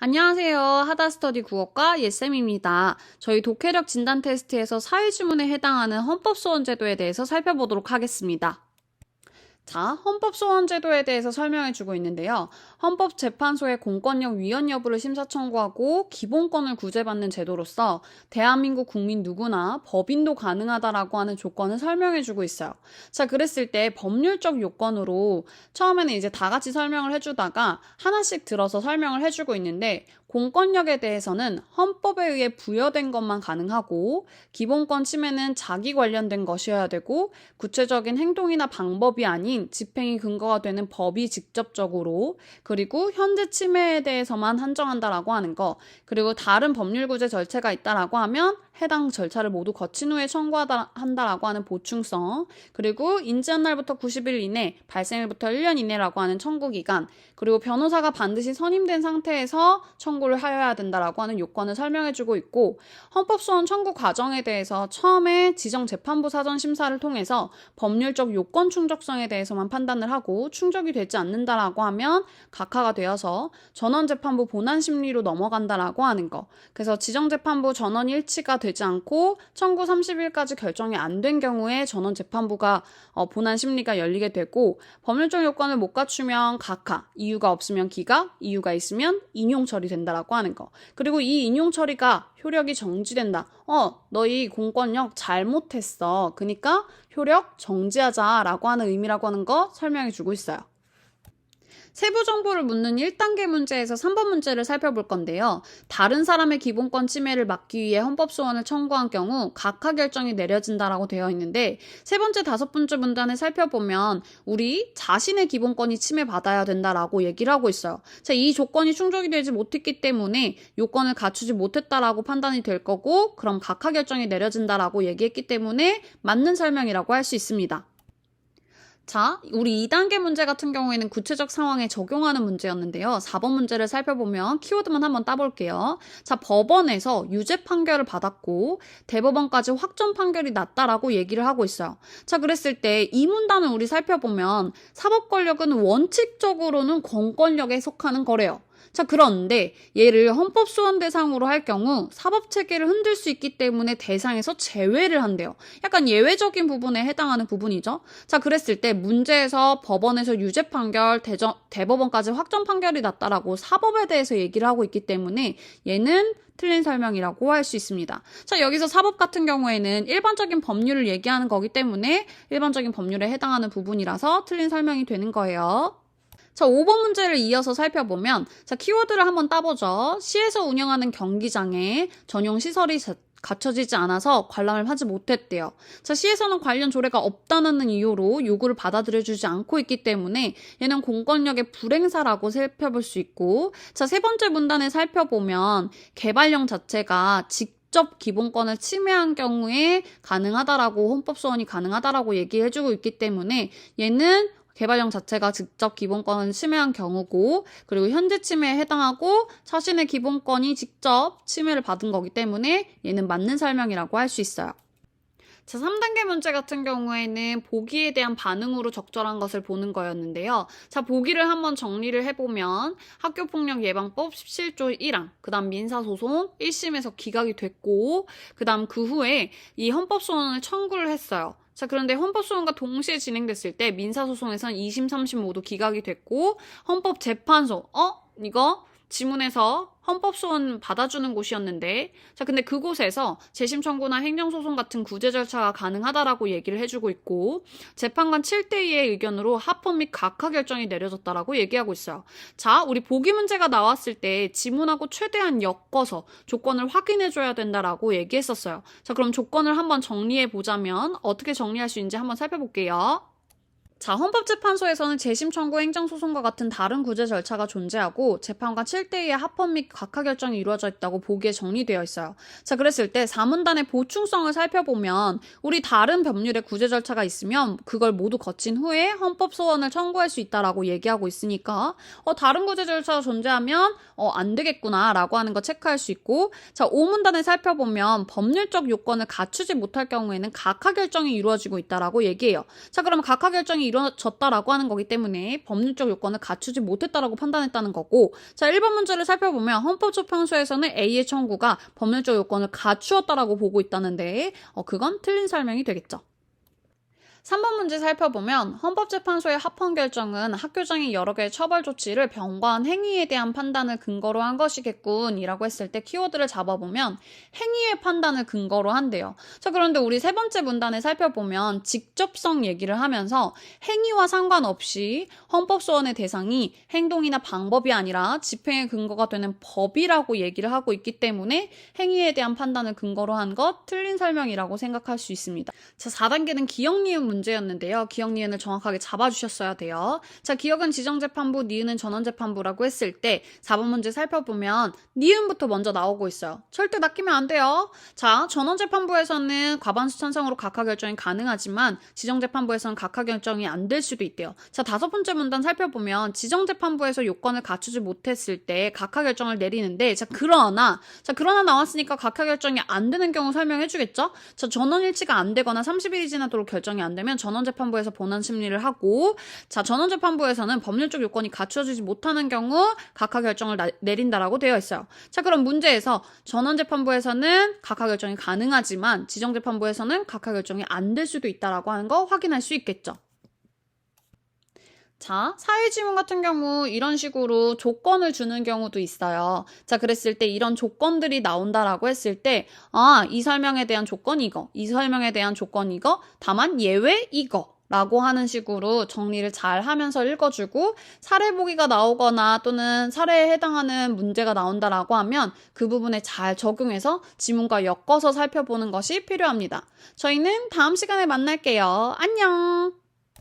안녕하세요. 하다스터디 국어과 예쌤입니다. 저희 독해력 진단 테스트에서 사회지문에 해당하는 헌법소원제도에 대해서 살펴보도록 하겠습니다. 자, 헌법소원제도에 대해서 설명해주고 있는데요. 헌법재판소의 공권력 위헌 여부를 심사 청구하고 기본권을 구제받는 제도로서 대한민국 국민 누구나 법인도 가능하다라고 하는 조건을 설명해주고 있어요. 자, 그랬을 때 법률적 요건으로 처음에는 이제 다 같이 설명을 해주다가 하나씩 들어서 설명을 해주고 있는데 공권력에 대해서는 헌법에 의해 부여된 것만 가능하고 기본권 침해는 자기 관련된 것이어야 되고 구체적인 행동이나 방법이 아닌 집행이 근거가 되는 법이 직접적으로 그리고 현재 침해에 대해서만 한정한다라고 하는 거 그리고 다른 법률 구제 절차가 있다라고 하면 해당 절차를 모두 거친 후에 청구한다라고 하는 보충성 그리고 인지한 날부터 90일 이내 발생일부터 1년 이내라고 하는 청구기간 그리고 변호사가 반드시 선임된 상태에서 청구를 하여야 된다라고 하는 요건을 설명해주고 있고 헌법소원 청구 과정에 대해서 처음에 지정재판부 사전 심사를 통해서 법률적 요건 충족성에 대해서만 판단을 하고 충족이 되지 않는다라고 하면 각하가 되어서 전원재판부 본안심리로 넘어간다라고 하는 거 그래서 지정재판부 전원 일치가 되지 않고 청구 30일까지 결정이 안 된 경우에 전원재판부가 본안심리가 열리게 되고 법률적 요건을 못 갖추면 각하, 이유가 없으면 기각, 이유가 있으면 인용 처리된다라고 하는 거 그리고 이 인용 처리가 효력이 정지된다. 너희 공권력 잘못했어. 그러니까 효력 정지하자라고 하는 의미라고 하는 거 설명해 주고 있어요. 세부 정보를 묻는 1단계 문제에서 3번 문제를 살펴볼 건데요. 다른 사람의 기본권 침해를 막기 위해 헌법소원을 청구한 경우 각하 결정이 내려진다라고 되어 있는데 세 번째, 다섯 번째 문단을 살펴보면 우리 자신의 기본권이 침해받아야 된다라고 얘기를 하고 있어요. 자, 이 조건이 충족이 되지 못했기 때문에 요건을 갖추지 못했다라고 판단이 될 거고 그럼 각하 결정이 내려진다라고 얘기했기 때문에 맞는 설명이라고 할 수 있습니다. 자, 우리 2단계 문제 같은 경우에는 구체적 상황에 적용하는 문제였는데요. 4번 문제를 살펴보면 키워드만 한번 따볼게요. 자, 법원에서 유죄 판결을 받았고 대법원까지 확정 판결이 났다라고 얘기를 하고 있어요. 자, 그랬을 때 이 문단을 우리 살펴보면 사법권력은 원칙적으로는 공권력에 속하는 거래요. 자, 그런데 얘를 헌법소원 대상으로 할 경우 사법체계를 흔들 수 있기 때문에 대상에서 제외를 한대요. 약간 예외적인 부분에 해당하는 부분이죠. 자, 그랬을 때 문제에서 법원에서 유죄 판결, 대법원까지 확정 판결이 났다라고 사법에 대해서 얘기를 하고 있기 때문에 얘는 틀린 설명이라고 할 수 있습니다. 자, 여기서 사법 같은 경우에는 일반적인 법률을 얘기하는 거기 때문에 일반적인 법률에 해당하는 부분이라서 틀린 설명이 되는 거예요. 자, 5번 문제를 이어서 살펴보면 자, 키워드를 한번 따보죠. 시에서 운영하는 경기장에 전용 시설이 갖춰지지 않아서 관람을 하지 못했대요. 자, 시에서는 관련 조례가 없다는 이유로 요구를 받아들여주지 않고 있기 때문에 얘는 공권력의 불행사라고 살펴볼 수 있고 자, 세 번째 문단을 살펴보면 개발령 자체가 직접 기본권을 침해한 경우에 가능하다라고 헌법소원이 가능하다라고 얘기해주고 있기 때문에 얘는 개발령 자체가 직접 기본권을 침해한 경우고 그리고 현재 침해에 해당하고 자신의 기본권이 직접 침해를 받은 거기 때문에 얘는 맞는 설명이라고 할 수 있어요. 자, 3단계 문제 같은 경우에는 보기에 대한 반응으로 적절한 것을 보는 거였는데요. 자, 보기를 한번 정리를 해보면 학교폭력 예방법 17조 1항, 그 다음 민사소송 1심에서 기각이 됐고 그 다음 그 후에 이 헌법소원을 청구를 했어요. 자, 그런데 헌법소원과 동시에 진행됐을 때 민사소송에선 2심, 3심 모두 기각이 됐고 헌법재판소, 이거 지문에서 헌법소원 받아주는 곳이었는데 자, 근데 그곳에서 재심 청구나 행정소송 같은 구제 절차가 가능하다라고 얘기를 해주고 있고 재판관 7대2의 의견으로 합헌 및 각하 결정이 내려졌다라고 얘기하고 있어요. 자, 우리 보기 문제가 나왔을 때 지문하고 최대한 엮어서 조건을 확인해줘야 된다라고 얘기했었어요. 자, 그럼 조건을 한번 정리해보자면 어떻게 정리할 수 있는지 한번 살펴볼게요. 자, 헌법재판소에서는 재심 청구 행정소송과 같은 다른 구제 절차가 존재하고 재판관 7대2의 합헌 및 각하 결정이 이루어져 있다고 보기에 정리되어 있어요. 자, 그랬을 때 4문단의 보충성을 살펴보면 우리 다른 법률의 구제 절차가 있으면 그걸 모두 거친 후에 헌법소원을 청구할 수 있다라고 얘기하고 있으니까 다른 구제 절차가 존재하면 안 되겠구나 라고 하는 거 체크할 수 있고 자, 5문단을 살펴보면 법률적 요건을 갖추지 못할 경우에는 각하 결정이 이루어지고 있다라고 얘기해요. 자, 그러면 각하 결정이 이루어졌다라고 하는 거기 때문에 법률적 요건을 갖추지 못했다라고 판단했다는 거고, 자, 1번 문제를 살펴보면 헌법재판소에서는 A의 청구가 법률적 요건을 갖추었다라고 보고 있다는데 그건 틀린 설명이 되겠죠. 3번 문제 살펴보면 헌법재판소의 합헌 결정은 학교장의 여러 개의 처벌 조치를 병과한 행위에 대한 판단을 근거로 한 것이겠군 이라고 했을 때 키워드를 잡아보면 행위의 판단을 근거로 한대요. 자, 그런데 우리 세 번째 문단을 살펴보면 직접성 얘기를 하면서 행위와 상관없이 헌법소원의 대상이 행동이나 방법이 아니라 집행의 근거가 되는 법이라고 얘기를 하고 있기 때문에 행위에 대한 판단을 근거로 한 것 틀린 설명이라고 생각할 수 있습니다. 자, 4단계는 기억, 니은 문제였는데요. 기억, 니은을 정확하게 잡아주셨어야 돼요. 자, 기억은 지정재판부, 니은은 전원재판부라고 했을 때 4번 문제 살펴보면 니은부터 먼저 나오고 있어요. 절대 낚이면 안 돼요. 자, 전원재판부에서는 과반수 찬성으로 각하 결정이 가능하지만 지정재판부에서는 각하 결정이 안 될 수도 있대요. 자, 5번째 문단 살펴보면 지정재판부에서 요건을 갖추지 못했을 때 각하 결정을 내리는데 그러나 나왔으니까 각하 결정이 안 되는 경우 설명해 주겠죠? 자, 전원일치가 안 되거나 30일이 지나도록 결정이 안 되면 전원재판부에서 본안 심리를 하고, 자, 전원재판부에서는 법률적 요건이 갖춰지지 못하는 경우 각하 결정을 내린다라고 되어 있어요. 자, 그럼 문제에서 전원재판부에서는 각하 결정이 가능하지만 지정재판부에서는 각하 결정이 안 될 수도 있다라고 하는 거 확인할 수 있겠죠. 자, 사회지문 같은 경우 이런 식으로 조건을 주는 경우도 있어요. 자, 그랬을 때 이런 조건들이 나온다라고 했을 때 이 설명에 대한 조건 이거, 이 설명에 대한 조건 이거, 다만 예외 이거 라고 하는 식으로 정리를 잘 하면서 읽어주고, 사례 보기가 나오거나 또는 사례에 해당하는 문제가 나온다라고 하면 그 부분에 잘 적용해서 지문과 엮어서 살펴보는 것이 필요합니다. 저희는 다음 시간에 만날게요. 안녕!